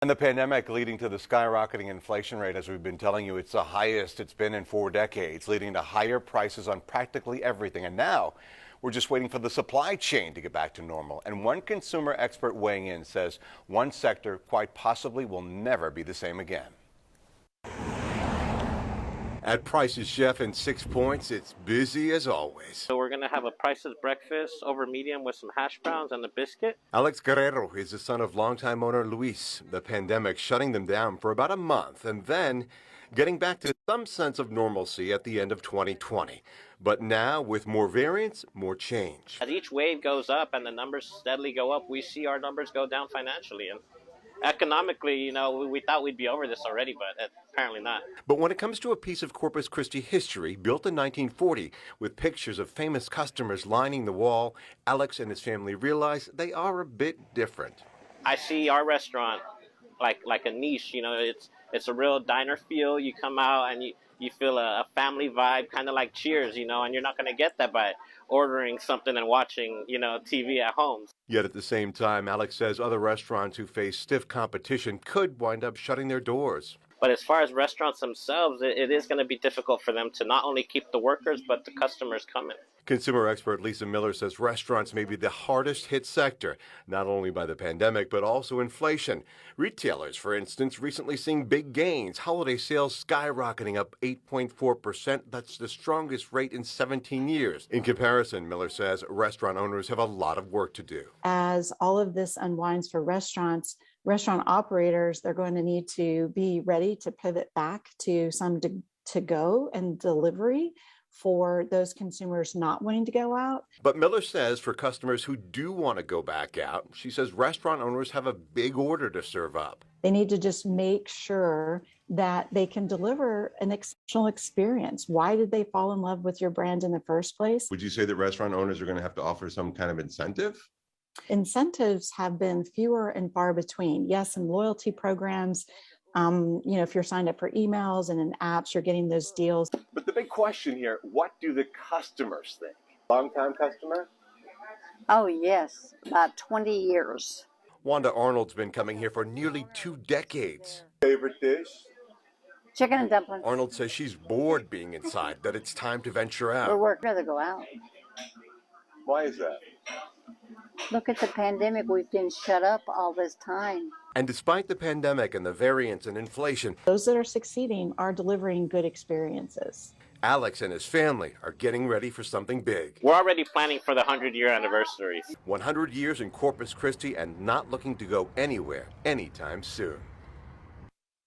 And the pandemic leading to the skyrocketing inflation rate, as we've been telling you, it's the highest it's been in 4 decades, leading to higher prices on practically everything. And now we're just waiting for the supply chain to get back to normal. And one consumer expert weighing in says one sector quite possibly will never be the same again. At Price's Chef in 6 Points, it's busy as always. So we're going to have a Price's breakfast over medium with some hash browns and a biscuit. Alex Guerrero is the son of longtime owner Luis. The pandemic shutting them down for about a month and then getting back to some sense of normalcy at the end of 2020. But now, with more variants, more change. As each wave goes up and the numbers steadily go up, we see our numbers go down financially. And economically, you know, we thought we'd be over this already, but apparently not. But when it comes to a piece of Corpus Christi history built in 1940 with pictures of famous customers lining the wall, Alex and his family realize they are a bit different. I see our restaurant like a niche, you know, it's a real diner feel. You come out and you feel a family vibe, kind of like Cheers, you know, and you're not going to get that by ordering something and watching, you know, TV at home. Yet at the same time, Alex says other restaurants who face stiff competition could wind up shutting their doors. But as far as restaurants themselves, it is going to be difficult for them to not only keep the workers, but the customers coming. Consumer expert Lisa Miller says restaurants may be the hardest hit sector, not only by the pandemic, but also inflation. Retailers, for instance, recently seeing big gains. Holiday sales skyrocketing up 8.4%. That's the strongest rate in 17 years. In comparison, Miller says restaurant owners have a lot of work to do. As all of this unwinds for restaurant operators, they're going to need to be ready to pivot back to some to-go and delivery for those consumers not wanting to go out. But Miller says for customers who do want to go back out, she says restaurant owners have a big order to serve up. They need to just make sure that they can deliver an exceptional experience. Why did they fall in love with your brand in the first place? Would you say that restaurant owners are going to have to offer some kind of incentive? Incentives have been fewer and far between. Yes, some loyalty programs. You know, if you're signed up for emails and in apps, you're getting those deals. But the big question here, what do the customers think? Long-time customer? Oh, yes, about 20 years. Wanda Arnold's been coming here for nearly 2 decades. Favorite dish? Chicken and dumplings. Arnold says she's bored being inside, that it's time to venture out. We'd rather go out. Why is that? Look at the pandemic. We've been shut up all this time. And despite the pandemic and the variants and inflation, those that are succeeding are delivering good experiences. Alex and his family are getting ready for something big. We're already planning for the 100-year anniversary. 100 years in Corpus Christi and not looking to go anywhere anytime soon.